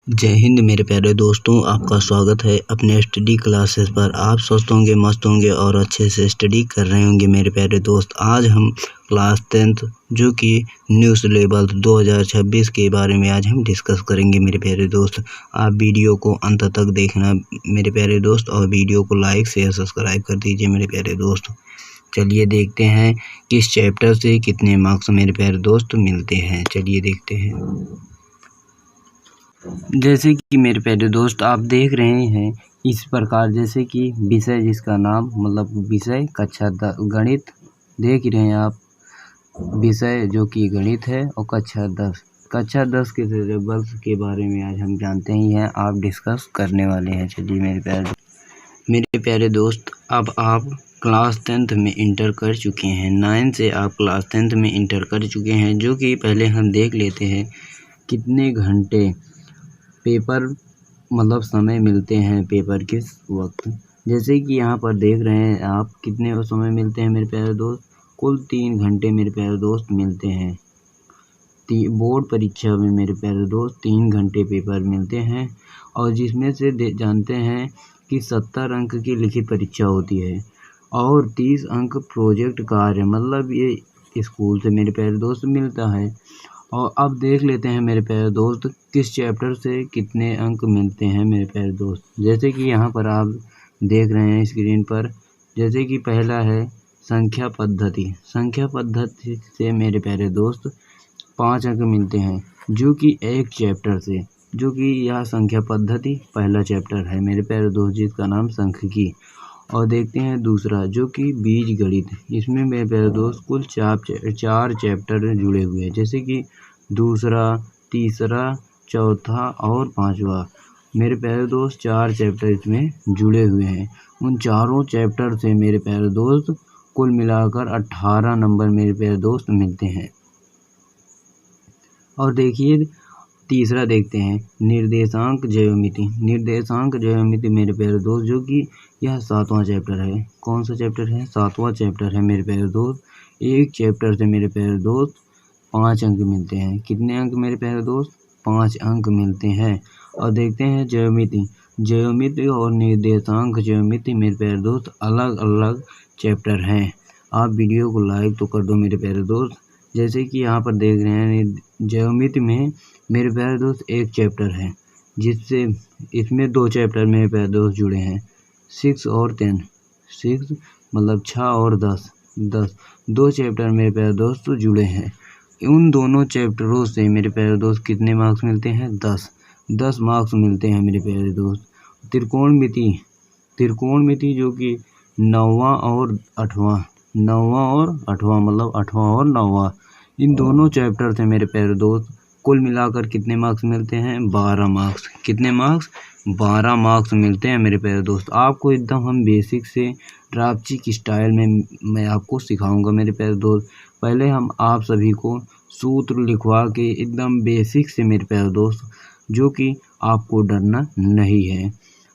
जय हिंद मेरे प्यारे दोस्तों, आपका स्वागत है अपने स्टडी क्लासेस पर। आप स्वस्थ होंगे, मस्त होंगे और अच्छे से स्टडी कर रहे होंगे मेरे प्यारे दोस्त। आज हम क्लास 10th जो कि न्यू सिलेबस 2026 के बारे में आज हम डिस्कस करेंगे मेरे प्यारे दोस्त। आप वीडियो को अंत तक देखना मेरे प्यारे दोस्त और वीडियो को लाइक शेयर सब्सक्राइब कर दीजिए मेरे प्यारे दोस्त। चलिए देखते हैं किस चैप्टर से कितने मार्क्स मेरे प्यारे दोस्त मिलते हैं। चलिए देखते हैं। जैसे कि मेरे प्यारे दोस्त आप देख रहे हैं इस प्रकार, जैसे कि विषय जिसका नाम मतलब विषय कक्षा गणित देख रहे हैं आप। विषय जो कि गणित है और कक्षा 10 के सिलेबस के बारे में आज हम जानते ही हैं, आप डिस्कस करने वाले हैं। चलिए मेरे प्यारे दोस्त, अब आप क्लास 10th में इंटर कर चुके हैं। 9 से आप क्लास 10th में इंटर कर चुके हैं, जो कि पहले हम देख लेते हैं कितने घंटे पेपर मतलब समय मिलते हैं पेपर किस वक्त। जैसे कि यहाँ पर देख रहे हैं आप कितने समय मिलते हैं मेरे प्यारे दोस्त। कुल 3 घंटे मेरे प्यारे दोस्त मिलते हैं। बोर्ड परीक्षा में मेरे प्यारे दोस्त 3 घंटे पेपर मिलते हैं, और जिसमें से जानते हैं कि 70 अंक की लिखित परीक्षा होती है और 30 अंक प्रोजेक्ट कार्य मतलब ये स्कूल से मेरे प्यारे दोस्त मिलता है। और अब देख लेते हैं मेरे प्यारे दोस्त किस चैप्टर से कितने अंक मिलते हैं मेरे प्यारे दोस्त। जैसे कि यहाँ पर आप देख रहे हैं स्क्रीन पर, जैसे कि पहला है संख्या पद्धति। संख्या पद्धति से मेरे प्यारे दोस्त 5 अंक मिलते हैं, जो कि एक चैप्टर से, जो कि यह संख्या पद्धति पहला चैप्टर है मेरे प्यारे दोस्त, जिसका नाम सांख्यिकी। और देखते हैं दूसरा जो कि बीज गणित। इसमें मेरे प्यारे दोस्त कुल 4 चैप्टर जुड़े हुए हैं, जैसे कि दूसरा, तीसरा, चौथा और 5वां। मेरे प्यारे दोस्त 4 चैप्टर इसमें जुड़े हुए हैं। उन चारों चैप्टर से मेरे प्यारे दोस्त कुल मिलाकर 18 नंबर मेरे प्यारे दोस्त मिलते हैं। और देखिए तीसरा देखते हैं निर्देशांक ज्यामिति। निर्देशांक ज्यामिति मेरे प्यारे दोस्त, जो कि यह 7वां चैप्टर है। कौन सा चैप्टर है? 7वां चैप्टर है मेरे प्यारे दोस्त। एक चैप्टर से मेरे प्यारे दोस्त 5 अंक मिलते हैं। कितने अंक मेरे प्यारे दोस्त? 5 अंक मिलते हैं। और देखते हैं ज्यामिति और निर्देशांक ज्यामिति मेरे प्यारे दोस्त अलग अलग चैप्टर हैं। आप वीडियो को लाइक तो कर दो मेरे प्यारे दोस्त। जैसे कि यहाँ पर देख रहे हैं ज्यामिति में मेरे प्यारे दोस्त एक चैप्टर है, जिससे इसमें 2 चैप्टर मेरे प्यारे दोस्त जुड़े हैं, 6 और 10। 6 मतलब 6 और 10। 2 चैप्टर मेरे प्यारे दोस्त जुड़े हैं। उन दोनों चैप्टरों से मेरे प्यारे दोस्त कितने मार्क्स मिलते हैं? 10 मार्क्स मिलते हैं मेरे प्यारे दोस्त। त्रिकोणमिति जो कि 9वां और 8वां मतलब 8वां और 9वां, इन दोनों चैप्टर से मेरे प्यारे दोस्त कुल मिलाकर कितने मार्क्स मिलते हैं? 12 मार्क्स। कितने मार्क्स? 12 मार्क्स मिलते हैं मेरे प्यारे दोस्त। आपको एकदम हम बेसिक से ड्राफ्टिक स्टाइल में मैं आपको सिखाऊंगा मेरे प्यारे दोस्त। पहले हम आप सभी को सूत्र लिखवा के एकदम बेसिक से मेरे प्यारे दोस्त, जो कि आपको डरना नहीं है।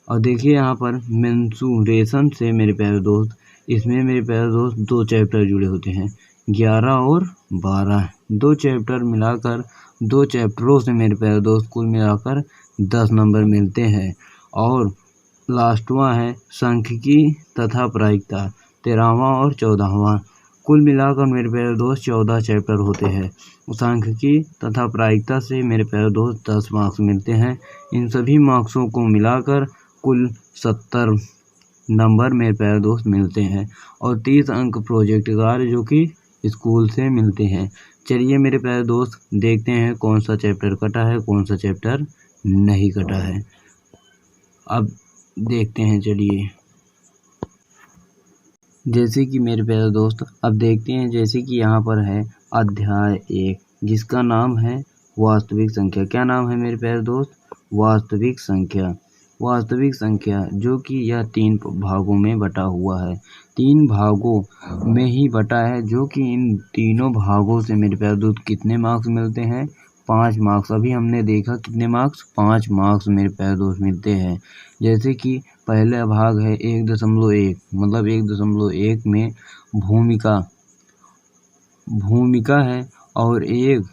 और देखिए यहाँ पर मेंसुरेशन से मेरे प्यारे दोस्त, इसमें मेरे प्यारे दोस्त 2 चैप्टर जुड़े होते हैं, 11 और 12। 2 चैप्टर मिलाकर 2 चैप्टरों से मेरे प्यारे दोस्त कुल मिलाकर 10 नंबर मिलते हैं। और लास्टवां है सांख्यिकी तथा प्रायिकता, 13वां और 14वां। कुल मिलाकर मेरे प्यारे दोस्त 14 चैप्टर होते हैं। सांख्यिकी तथा प्रायिकता से मेरे प्यारे दोस्त 10 मार्क्स मिलते हैं। इन सभी मार्क्सों को मिलाकर कुल 70 नंबर मेरे प्यारे दोस्त मिलते हैं, और 30 अंक प्रोजेक्ट कार्य जो कि स्कूल से मिलते हैं। चलिए मेरे प्यारे दोस्त देखते हैं कौन सा चैप्टर कटा है, कौन सा चैप्टर नहीं कटा है। अब देखते हैं, चलिए जैसे कि मेरे प्यारे दोस्त अब देखते हैं, जैसे कि यहाँ पर है अध्याय 1, जिसका नाम है वास्तविक संख्या। क्या नाम है मेरे प्यारे दोस्त? वास्तविक संख्या। वास्तविक संख्या जो कि यह 3 भागों में बटा हुआ है। 3 भागों में ही बटा है, जो कि इन तीनों भागों से मेरे प्यारे दोस्त कितने मार्क्स मिलते हैं? 5 मार्क्स। अभी हमने देखा कितने मार्क्स? 5 मार्क्स मेरे प्यारे दोस्त मिलते हैं। जैसे कि पहला भाग है 1.1 मतलब 1.1 में भूमिका है, और एक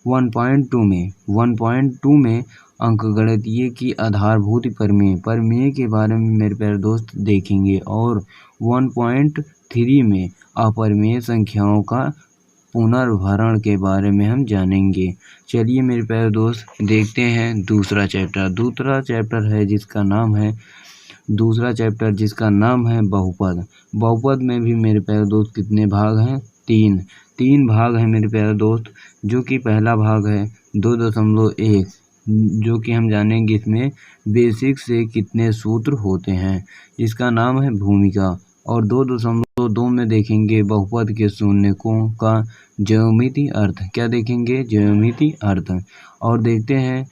1.2 में अंकगणितीय की आधारभूत प्रमेय प्रमेय के बारे में मेरे प्यारे दोस्त देखेंगे और 1.3 में अपरिमेय संख्याओं का पुनर्भरण के बारे में हम जानेंगे। चलिए मेरे प्यारे दोस्त देखते हैं दूसरा चैप्टर है जिसका नाम है बहुपद। बहुपद में भी मेरे प्यारे दोस्त कितने भाग हैं? तीन भाग हैं मेरे प्यारे दोस्त, जो कि पहला भाग है 2.1 जो कि हम जानेंगे इसमें बेसिक से कितने सूत्र होते हैं, इसका नाम है भूमिका। और 2.2 में देखेंगे बहुपद के शून्यकों का ज्यामितीय अर्थ। क्या देखेंगे? ज्यामितीय अर्थ। और देखते हैं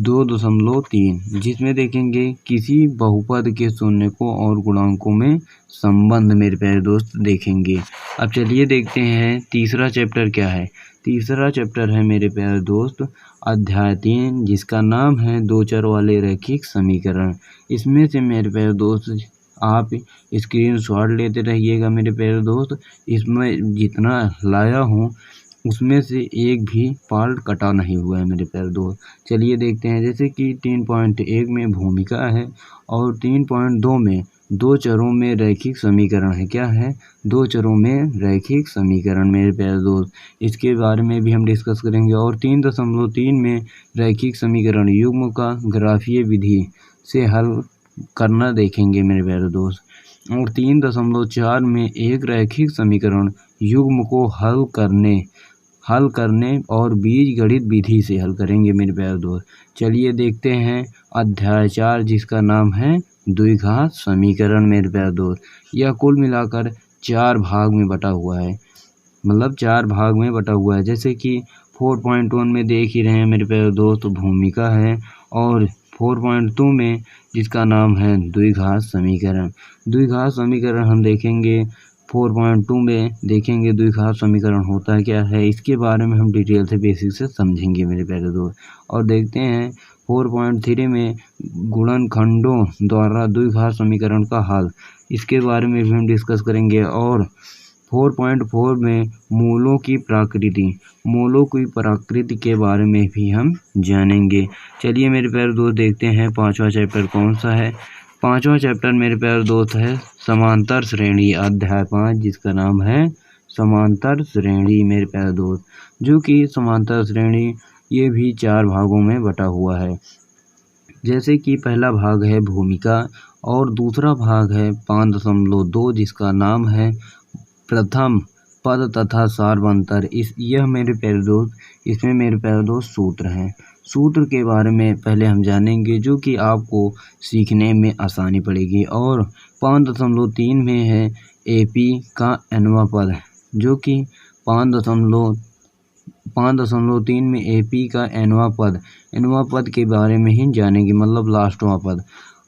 2.3 जिसमें देखेंगे किसी बहुपद के शून्यकों और गुणांकों में संबंध मेरे प्यारे दोस्त देखेंगे। अब चलिए देखते हैं तीसरा चैप्टर क्या है। तीसरा चैप्टर है मेरे प्यारे दोस्त अध्याय 3 जिसका नाम है दो चर वाले रैखिक समीकरण। इसमें से मेरे प्यारे दोस्त आप स्क्रीनशॉट लेते रहिएगा मेरे प्यारे दोस्त। इसमें जितना लाया हूँ उसमें से एक भी पार्ट कटा नहीं हुआ है मेरे प्यारे दोस्त। चलिए देखते हैं, जैसे कि 3.1 में भूमिका है और 3.2 में दो चरों में रैखिक समीकरण है। क्या है? दो चरों में रैखिक समीकरण मेरे प्यारे दोस्त, इसके बारे में भी हम डिस्कस करेंगे। और 3.3 में रैखिक समीकरण युग्म का ग्राफीय विधि से हल करना देखेंगे मेरे प्यारे दोस्त। और 3.4 में एक रैखिक समीकरण युग्म को हल करने और बीजगणित विधि से हल करेंगे मेरे प्यारे दोस्त। चलिए देखते हैं अध्याय 4 जिसका नाम है द्विघात समीकरण मेरे प्यारे दोस्त। यह कुल मिलाकर 4 भाग में बटा हुआ है, जैसे कि 4.1 में देख ही रहे हैं मेरे प्यारे दोस्त भूमिका है, और 4.2 में जिसका नाम है द्विघात समीकरण हम देखेंगे। 4.2 में देखेंगे द्विघात समीकरण होता है क्या है, इसके बारे में हम डिटेल से बेसिक से समझेंगे मेरे प्यारे दोस्त। और देखते हैं 4.3 में गुणनखंडों द्वारा द्विघात समीकरण का हल, इसके बारे में भी हम डिस्कस करेंगे। और 4.4 में मूलों की प्रकृति के बारे में भी हम जानेंगे। चलिए मेरे प्यारे दोस्त देखते हैं पांचवा चैप्टर कौन सा है। पांचवा चैप्टर मेरे प्यारे दोस्त है समांतर श्रेणी अध्याय 5 जिसका नाम है समांतर श्रेणी मेरे प्यारे दोस्त, जो कि समांतर श्रेणी ये भी 4 भागों में बटा हुआ है। जैसे कि पहला भाग है भूमिका और दूसरा भाग है 5.2 जिसका नाम है प्रथम पद तथा सार्वंतर। यह मेरे प्यारे दोस्त, इसमें मेरे प्यारे दोस्त सूत्र हैं। सूत्र के बारे में पहले हम जानेंगे, जो कि आपको सीखने में आसानी पड़ेगी। और 5.3 में है एपी का nवां पद, जो कि 5.3 में एपी का nवां पद के बारे में ही जानेंगे, मतलब लास्टवां पद।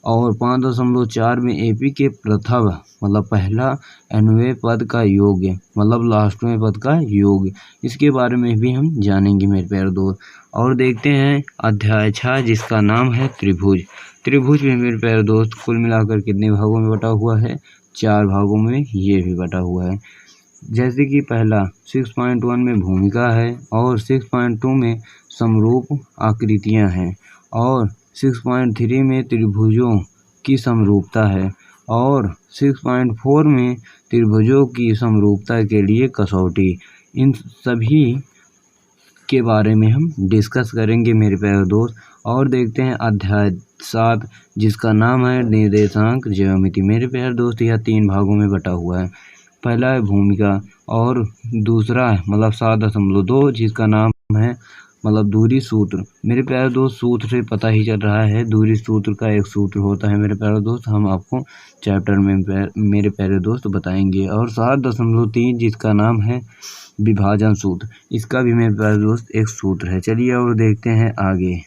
और 5.4 में एपी के प्रथम मतलब पहला nवें पद का योग, मतलब लास्टवें पद का योग, इसके बारे में भी हम जानेंगे मेरे प्यारे दोस्त। और देखते हैं अध्याय 6 जिसका नाम है त्रिभुज में मेरे प्यारे दोस्त कुल मिलाकर कितने भागों में बटा हुआ है? 4 भागों में ये भी बटा हुआ है। जैसे कि पहला 6.1 में भूमिका है और 6.2 में समरूप आकृतियां हैं, और 6.3 में त्रिभुजों की समरूपता है, और 6.4 में त्रिभुजों की समरूपता के लिए कसौटी। इन सभी के बारे में हम डिस्कस करेंगे मेरे प्यारे दोस्त। और देखते हैं अध्याय 7 जिसका नाम है निर्देशांक ज्यामिति। मेरे प्यारे दोस्त यह 3 भागों में बटा हुआ है। पहला है भूमिका और दूसरा है मतलब 7.2 जिसका नाम है मतलब दूरी सूत्र। मेरे प्यारे दोस्त सूत्र से पता ही चल रहा है, दूरी सूत्र का एक सूत्र होता है मेरे प्यारे दोस्त, हम आपको चैप्टर में मेरे प्यारे दोस्त बताएंगे। और 7.3 जिसका नाम है विभाजन सूत्र, इसका भी मेरे प्यारे दोस्त एक सूत्र है। चलिए और देखते हैं आगे।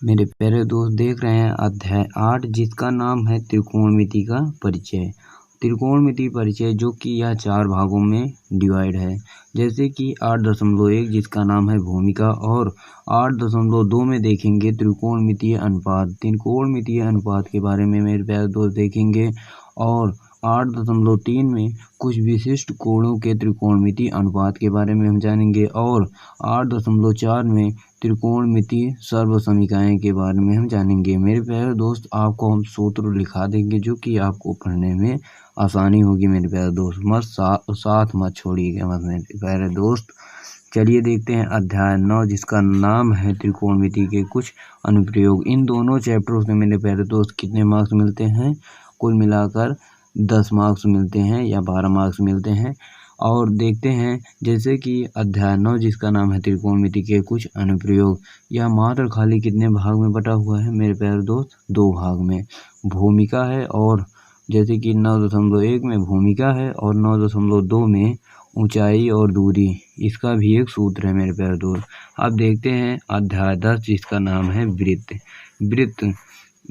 मेरे प्यारे दोस्त देख रहे हैं अध्याय 8 जिसका नाम है त्रिकोणमिति का परिचय। त्रिकोणमिति परिचय जो कि यह 4 भागों में डिवाइड है। जैसे कि 8.1 जिसका नाम है भूमिका, और 8.2 में देखेंगे त्रिकोणमितीय अनुपात के बारे में मेरे प्यारे दोस्त देखेंगे। और 8.3 में कुछ विशिष्ट कोणों के त्रिकोणमितीय अनुपात के बारे में हम जानेंगे। और 8.4 में त्रिकोणमिति सर्वसमीकरण के बारे में हम जानेंगे। मेरे प्यारे दोस्त, आपको हम सूत्र लिखा देंगे जो कि आपको पढ़ने में आसानी होगी। मेरे प्यारे दोस्त, साथ मत छोड़िएगा मत मेरे प्यारे दोस्त। चलिए देखते हैं अध्याय 9 जिसका नाम है त्रिकोणमिति के कुछ अनुप्रयोग। इन दोनों चैप्टरों से मेरे प्यारे दोस्त कितने मार्क्स मिलते हैं? कुल मिलाकर 10 मार्क्स मिलते हैं या 12 मार्क्स मिलते हैं। और देखते हैं जैसे कि अध्याय 9 जिसका नाम है त्रिकोणमिति के कुछ अनुप्रयोग। यह मात्र खाली कितने भाग में बटा हुआ है मेरे प्यारे दोस्त? 2 भाग में। भूमिका है, और जैसे कि 9.1 में भूमिका है और 9.2 में ऊंचाई और दूरी। इसका भी एक सूत्र है मेरे प्यारे दोस्त। अब देखते हैं अध्याय 10 जिसका नाम है वृत्त। वृत्त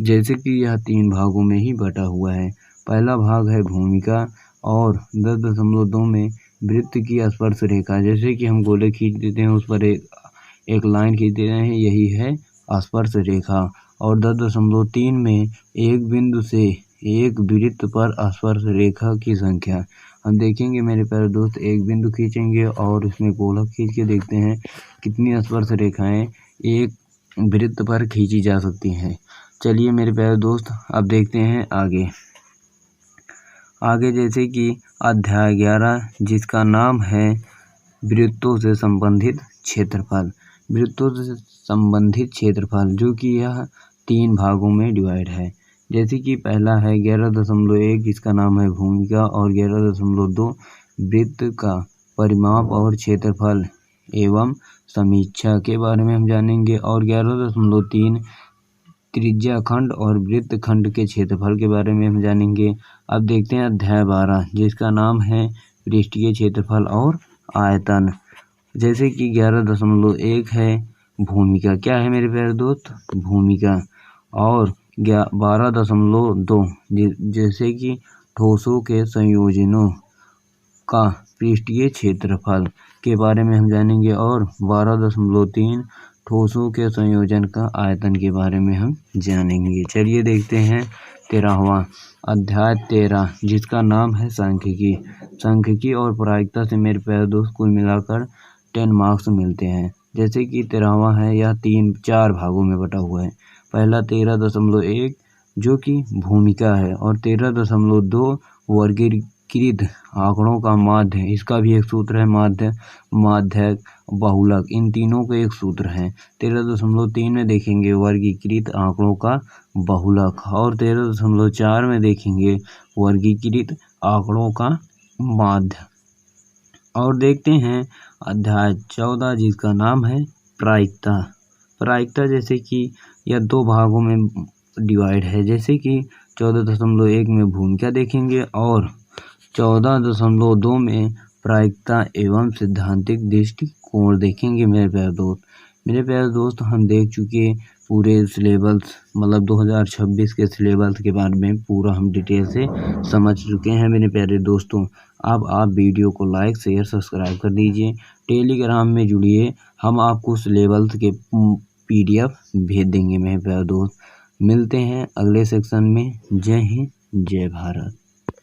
जैसे कि यह 3 भागों में ही बटा हुआ है। पहला भाग है भूमिका और 10.2 में वृत्त की स्पर्श रेखा। जैसे कि हम गोले खींच देते हैं, उस पर एक लाइन खींच देते हैं, यही है स्पर्श रेखा। और 10.3 में एक बिंदु से एक वृत्त पर स्पर्श रेखा की संख्या। हम देखेंगे मेरे प्यारे दोस्त, एक बिंदु खींचेंगे और इसमें गोला खींच के देखते हैं कितनी स्पर्श रेखाएं एक वृत्त पर खींची जा सकती हैं। चलिए मेरे प्यारे दोस्त, अब देखते हैं आगे जैसे कि अध्याय 11 जिसका नाम है वृत्तों से संबंधित क्षेत्रफल। वृत्तों से संबंधित क्षेत्रफल जो कि यह 3 भागों में डिवाइड है। जैसे कि पहला है 11.1 जिसका नाम है भूमिका और 11.2 वृत्त का परिमाप और क्षेत्रफल एवं समीक्षा के बारे में हम जानेंगे। और 11.3 त्रिज्या खंड और वृत्त खंड के क्षेत्रफल के बारे में हम जानेंगे। अब देखते हैं अध्याय 12 जिसका नाम है पृष्ठीय क्षेत्रफल और आयतन। जैसे कि 11.1 है भूमिका। क्या है मेरे प्यारे दोस्त? भूमिका। और 12.2 जैसे कि ठोसों के संयोजनों का पृष्ठीय क्षेत्रफल के बारे में हम जानेंगे। और 12.3 ठोसों के संयोजन का आयतन के बारे में हम जानेंगे। चलिए देखते हैं 13वां अध्याय 13 जिसका नाम है सांख्यिकी। सांख्यिकी और प्रायिकता से मेरे प्यारे दोस्त कुल मिलाकर 10 मार्क्स मिलते हैं। जैसे कि 13वां है, यह 4 भागों में बटा हुआ है। पहला 13.1 जो कि भूमिका है और 13.2 वर्गीकृत आंकड़ों का माध्य। इसका भी एक सूत्र है, माध्य, माध्यक, बहुलक, इन तीनों का एक सूत्र है। 13.3 में देखेंगे वर्गीकृत आंकड़ों का बहुलक और 13.4 में देखेंगे वर्गीकृत आंकड़ों का माध्य। और देखते हैं अध्याय 14 जिसका नाम है प्रायिकता। प्रायिकता जैसे कि यह 2 भागों में डिवाइड है। जैसे कि 14.1 में भूमिका देखेंगे और 14.2 में प्रायिकता एवं सैद्धांतिक दृष्टिकोण देखेंगे। मेरे प्यारे दोस्त हम देख चुके पूरे सिलेबस, मतलब 2026 के सिलेबस के बारे में पूरा हम डिटेल से समझ चुके हैं मेरे प्यारे दोस्तों। अब आप वीडियो को लाइक शेयर सब्सक्राइब कर दीजिए। टेलीग्राम में जुड़िए, हम आपको सिलेबस के PDF भेज देंगे मेरे प्यारे दोस्त। मिलते हैं अगले सेक्शन में। जय हिंद, जय भारत।